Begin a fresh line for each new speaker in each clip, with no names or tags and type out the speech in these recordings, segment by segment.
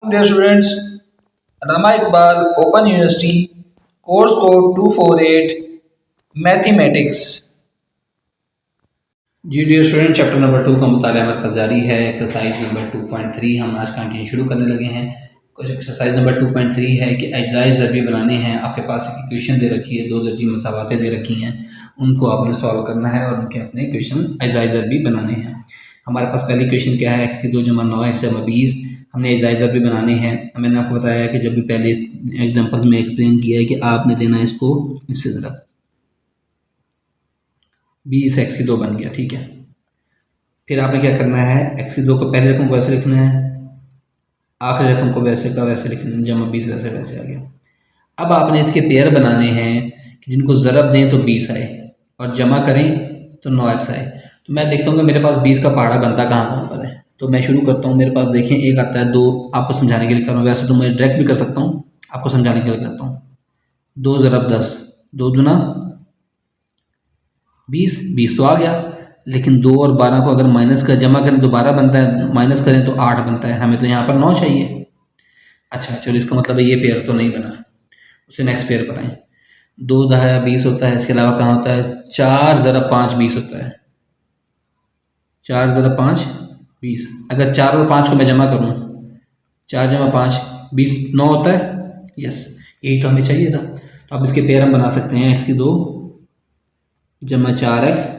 Dear students, Rama Iqbal, Open University, course code 248, Mathematics.
जी dear student, chapter number 2 का मुताला हमारे पास जारी है। Exercise number 2.3 हम आज कंटिन्यू शुरू करने लगे हैं। कुछ एक्सरसाइज नंबर 2.3 है कि अज्जाए ज़रबी बनाने हैं। आपके पास एक इक्वेशन दे रखी है, दो दर्जी मसावातें दे रखी हैं, उनको आपने सॉल्व करना है और उनके अपने इक्वेशन अज्जाए ज़रबी बनाने हैं। हमारे पास पहली इक्वेशन क्या है, x की 2 जमा 9 x जमा 20। हमने अज्जाए ज़रबी बनाने हैं। मैंने आपको बताया कि जब भी पहले एग्जाम्पल्स में एक्सप्लेन किया है कि आपने देना है इसको इससे ज़रा 20 x की 2 बन गया, ठीक है। फिर आपने क्या करना है, x की 2 को पहले रकम को वैसे लिखना है, आखिरी रकम को वैसे का वैसे लिखना है, जमा 20 वैसे वैसे आ गया। अब आपने इसके पेयर बनाने हैं कि जिनको ज़रब दें तो 20 आए और जमा करें तो 9x आए। तो मैं देखता हूँ कि मेरे पास 20 का पहाड़ा बनता कहाँ पर है। तो मैं शुरू करता हूँ। मेरे पास देखें एक आता है 2, आपको समझाने के लिए कर रहा हूँ। वैसे तो मैं डायरेक्ट भी कर सकता हूँ, आपको समझाने के लिए करता हूँ। 2 ज़रब 10, 2 दूना 20, 20 तो आ गया। लेकिन 2 और 12 को अगर माइनस कर जमा करें तो 12 बनता है, माइनस करें तो 8 बनता है। हमें तो यहाँ पर 9 चाहिए। अच्छा चलो, इसका मतलब है ये पेयर तो नहीं बना, उसे नेक्स्ट पेयर बनाएं। 2 दहाया 20 होता है, इसके अलावा कहाँ होता है, 4 ज़रब 5 20 होता है। 4 ज़रब 5 20। अगर 4 और 5 को मैं जमा करूँ, 4 जमा 5 20, 9 होता है। यस, यही तो हमें चाहिए था। तो अब इसके पेयर हम बना सकते हैं, x की 2 जमा 4x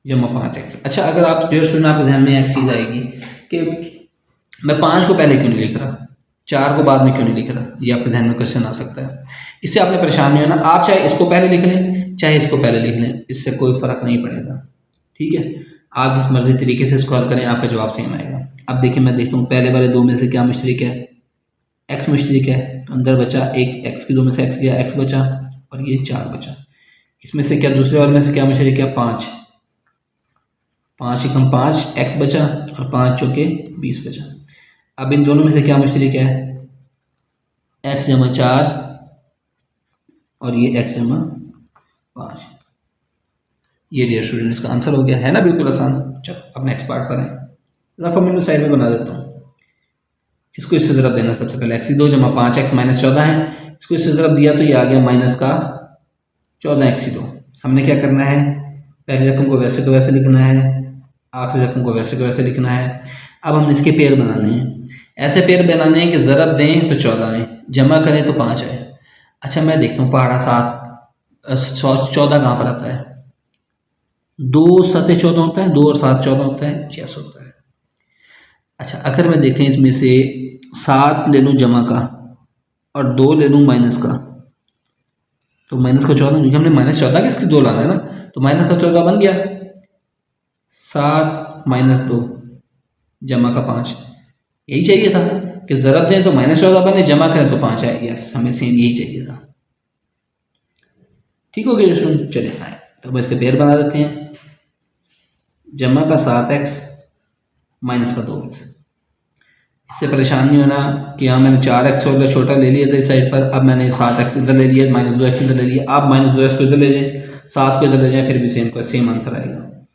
जमा 5x। अच्छा, अगर आप डियर स्टूडेंट आपके जहन में एक चीज़ आएगी कि मैं 5 को पहले क्यों नहीं लिख रहा, 4 को बाद में क्यों नहीं लिख रहा, ये आपके जहन में क्वेश्चन आ सकता है। इससे आपने परेशान नहीं होना। आप चाहे इसको पहले लिख लें चाहे इसको पहले लिख लें, इससे कोई फ़र्क नहीं पड़ेगा, ठीक है। आप जिस मर्जी तरीके से इसको हल करें आपका जवाब सेम आएगा। अब देखिए, मैं देखता हूँ पहले वाले दो में से क्या मुश्तरिक है, x मुश्तरिक है, तो अंदर बचा एक, x की 2 में से x गया, x बचा और ये 4 बचा। इसमें से क्या दूसरे वाले में से क्या मुश्तरिक है, 5, 5 एकम 5 x बचा और 5 चौके 20 बचा। अब इन दोनों में से क्या मुश्तरिक है, x जमा 4 और ये x जमा 5। ये डियर स्टूडेंट इसका आंसर हो गया, है ना, बिल्कुल आसान। चलो अब नेक्स्ट पार्ट पर है। रफ मैं साइड में बना देता हूँ। इसको इससे ज़रब देना। सबसे पहले x की 2 जमा 5x माइनस 14 है, इसको इससे ज़रब दिया तो ये आ गया माइनस का 14x की 2। हमने क्या करना है, पहली रकम को वैसे लिखना है, आखिरी रकम को वैसे लिखना है। अब हमने इसके पेयर बनाने हैं, ऐसे पेयर बनाने हैं कि ज़रब दें तो 14 आए, जमा करें तो 5 आए। अच्छा मैं देखता हूँ पहाड़ा 14 कहाँ पर आता है, 2 7 14 होता है, 2 और 7 14 होता है, 6 होता है। अच्छा अगर मैं देखें इसमें से 7 ले लूँ जमा का और 2 ले लूँ माइनस का, तो माइनस का 14, क्योंकि हमने माइनस 14 का इसकी 2 लाना है ना, तो माइनस का 14 बन गया। 7 माइनस 2 जमा का 5, यही चाहिए था कि ज़रब दें तो माइनस 14 बने, जमा करें तो 5 आए। यस, हमें सेम यही चाहिए था। ठीक हो गया स्टूडेंट, चले आए तो हम इसके पेयर बना देते हैं। जमा का 7x माइनस का 2x। इससे परेशान नहीं होना कि हाँ मैंने 4x छोटा ले लिया था इस साइड पर, अब मैंने 7x इधर ले लिया, माइनस 2x इधर ले लिया। आप माइनस 2x को इधर ले जाएं, 7 को इधर ले जाएं, फिर भी सेम आंसर आएगा।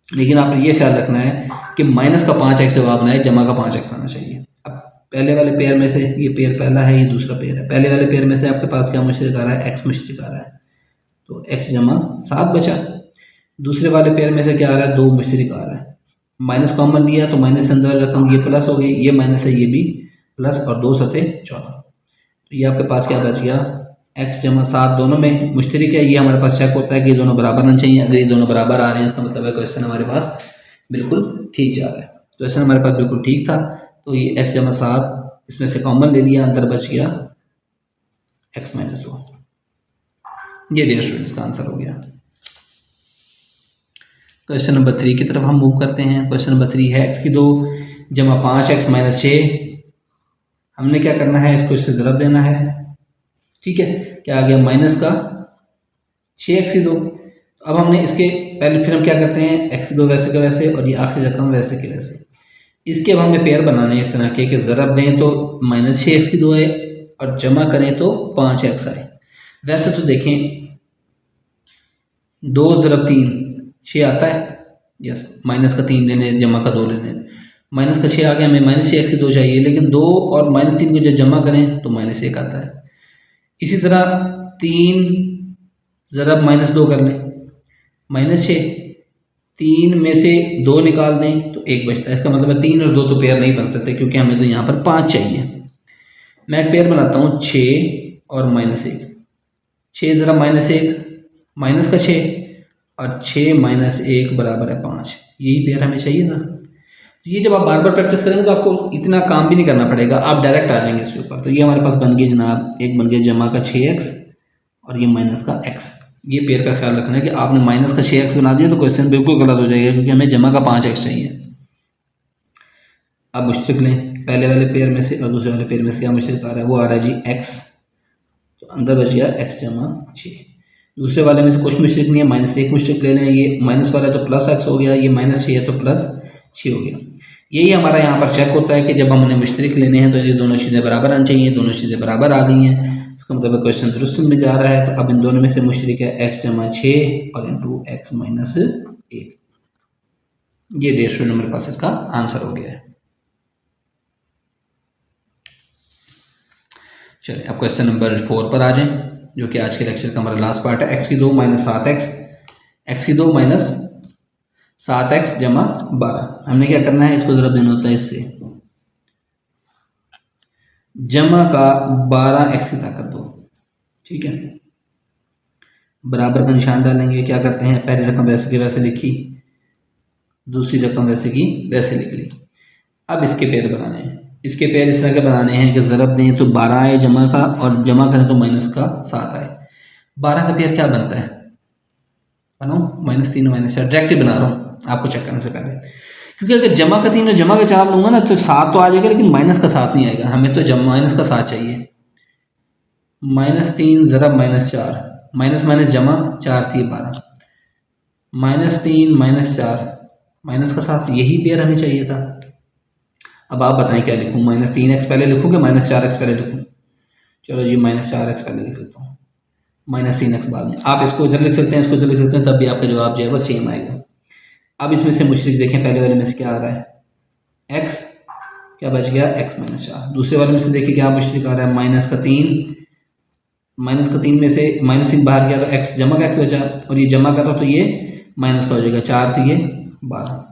लेकिन आपने ये ख्याल रखना है कि माइनस का 5x जवाब ना आए, जमा का 5x आना चाहिए। अब पहले वाले पेयर में से, ये पेयर पहला है, ये दूसरा पेयर है, पहले वाले पेयर में से आपके पास क्या मुश्तरिक आ रहा है, x मुश्तरिक आ रहा है, तो x जमा 7 बचा। दूसरे वाले पेयर में से क्या आ रहा है, 2 मुश्तरिक आ रहा है, माइनस कॉमन लिया तो माइनस से अंदर रकम ये प्लस हो गई, ये माइनस है ये भी प्लस, और 2 सते 14। तो ये आपके पास क्या बच गया, x जमा 7 दोनों में मुश्तरिक है। ये हमारे पास चेक होता है कि ये दोनों बराबर आना चाहिए। अगर ये दोनों बराबर आ रहे हैं इसका मतलब है क्वेश्चन हमारे पास बिल्कुल ठीक जा रहा है। क्वेश्चन हमारे पास बिल्कुल ठीक था। तो ये x जमा 7 इसमें से कॉमन ले लिया, अंदर बच गया x माइनस 2। ये डियर स्टूडेंट्स का आंसर हो गया। क्वेश्चन नंबर 3 की तरफ हम मूव करते हैं। क्वेश्चन नंबर 3 है x की 2 जमा 5x माइनस 6। हमने क्या करना है, इसको इससे ज़रब देना है, ठीक है। क्या आ गया, माइनस का 6x की 2। अब हमने इसके पहले फिर हम क्या करते हैं, x की 2 वैसे का वैसे और ये आखिरी रकम वैसे के वैसे। इसके अब हमें पेयर बनाने हैं इस तरह के कि ज़रब दें तो माइनस 6x की 2 आए और जमा करें तो 5x आए। वैसे तो देखें 2 ज़रब 3 6 आता है, यस, माइनस का 3 लेने, जमा का 2 लेने, माइनस का 6 आ गया, हमें -6 की 2 चाहिए, लेकिन 2 और -3 को जब जमा करें तो -1 आता है। इसी तरह 3 ज़रा -2 कर लें, -6, 3 में से 2 निकाल दें तो 1 बचता है। इसका मतलब है 3 और 2 तो पेयर नहीं बन सकते, क्योंकि हमें तो यहाँ पर 5 चाहिए। मैं एक पेयर बनाता हूँ 6 और -1। 6 ज़रा -1, माइनस का 6 और 6 - 1 बराबर है 5। यही पेयर हमें चाहिए था। तो ये जब आप बार बार प्रैक्टिस करेंगे तो आपको इतना काम भी नहीं करना पड़ेगा, आप डायरेक्ट आ जाएंगे इसके ऊपर। तो ये हमारे पास बन गई जनाब, एक बन गया जमा का 6x और ये माइनस का x। ये पेयर का ख्याल रखना है कि आपने माइनस का 6x बना दिया तो क्वेश्चन बिल्कुल गलत हो जाएगा, क्योंकि हमें जमा का 5x चाहिए। अब मुश्तरक लें, पहले वाले पेयर में से और दूसरे वाले पेयर में से क्या मुश्तरक आ रहा है, वो आ रहा है जी x। तो अंदर बच गया x जमा 6। दूसरे वाले में से कुछ मुश्तरक नहीं है, -1 मुश्तरक ले लें। ये माइनस वाला है तो +x हो गया, ये -6 है तो +6 हो गया। यही हमारा यहाँ पर चेक होता है कि जब हमने मुश्तरक लेने हैं तो ये दोनों चीज़ें बराबर आनी चाहिए। दोनों चीज़ें बराबर आ गई हैं, इसका मतलब क्वेश्चन दुरुस्त में जा रहा है। तो अब इन दोनों में से मुश्तरक है x जमा 6 और इंटू x -1। ये रेशियो नंबर पास इसका आंसर हो गया है। चलिए अब क्वेश्चन नंबर 4 पर आ जाएं, जो कि आज के लेक्चर का हमारा लास्ट पार्ट है। x की 2 - 7x, x की 2 - 7x जमा 12। हमने क्या करना है, इसको ज़रूर देना होता है इससे, जमा का 12x की ताकत 2। ठीक है, बराबर का निशान डालेंगे। क्या करते हैं, पहली रकम वैसे की वैसे लिखी, दूसरी रकम वैसे की वैसे लिख ली। अब इसके पेयर बनाने हैं। इसके पेयर इस तरह के बनाने हैं कि ज़रब दें तो 12 आए जमा का, और जमा करें तो -7 आए। 12 का पेयर क्या बनता है, बनाओ, -3 -4। डायरेक्ट बना रहा हूँ आपको चेक करने से पहले, क्योंकि अगर जमा का 3 और जमा का 4 लूँगा ना तो 7 तो आ जाएगा, लेकिन -7 नहीं आएगा। हमें तो -7 चाहिए। -3 ज़रब -4, माइनस माइनस जमा 4 3 12, -3 -4 -7, यही पेयर हमें चाहिए था। अब आप बताएं क्या लिखूँ, -3x पहले लिखूँ कि -4x पहले लिखूँ? चलो जी -4x पहले लिख लेता हूँ, -3x बाद में। आप इसको इधर लिख सकते हैं, इसको इधर लिख सकते हैं, तब भी आपका जवाब जो है वो सेम आएगा। अब इसमें से मुश्तरक देखें, पहले वाले में से क्या आ रहा है, x, क्या बच गया, x -4। दूसरे वाले में से देखिए क्या मुश्तरक आ रहा है, -3 में से -3 बाहर गया तो x जमा का x बचा, और ये जमा का था तो ये माइनस का हो जाएगा, 4 3 12।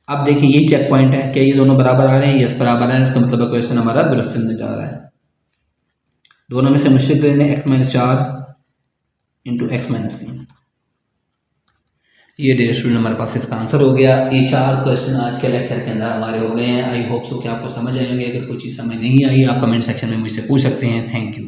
अब देखिए यही चेक पॉइंट है, क्या ये दोनों बराबर आ रहे हैं? यस बराबर है। इसका मतलब क्वेश्चन हमारा दुरुस्त में जा रहा है। दोनों में से मुश्तरक लेने x -4 इंटू x -3। ये डेढ़ स्टूडेंट हमारे पास इसका आंसर हो गया। ये 4 क्वेश्चन आज के लेक्चर के अंदर हमारे हो गए हैं। आई होप सो कि आपको समझ आएंगे। अगर कोई चीज़ समझ नहीं आई आप कमेंट सेक्शन में मुझसे पूछ सकते हैं। Thank you.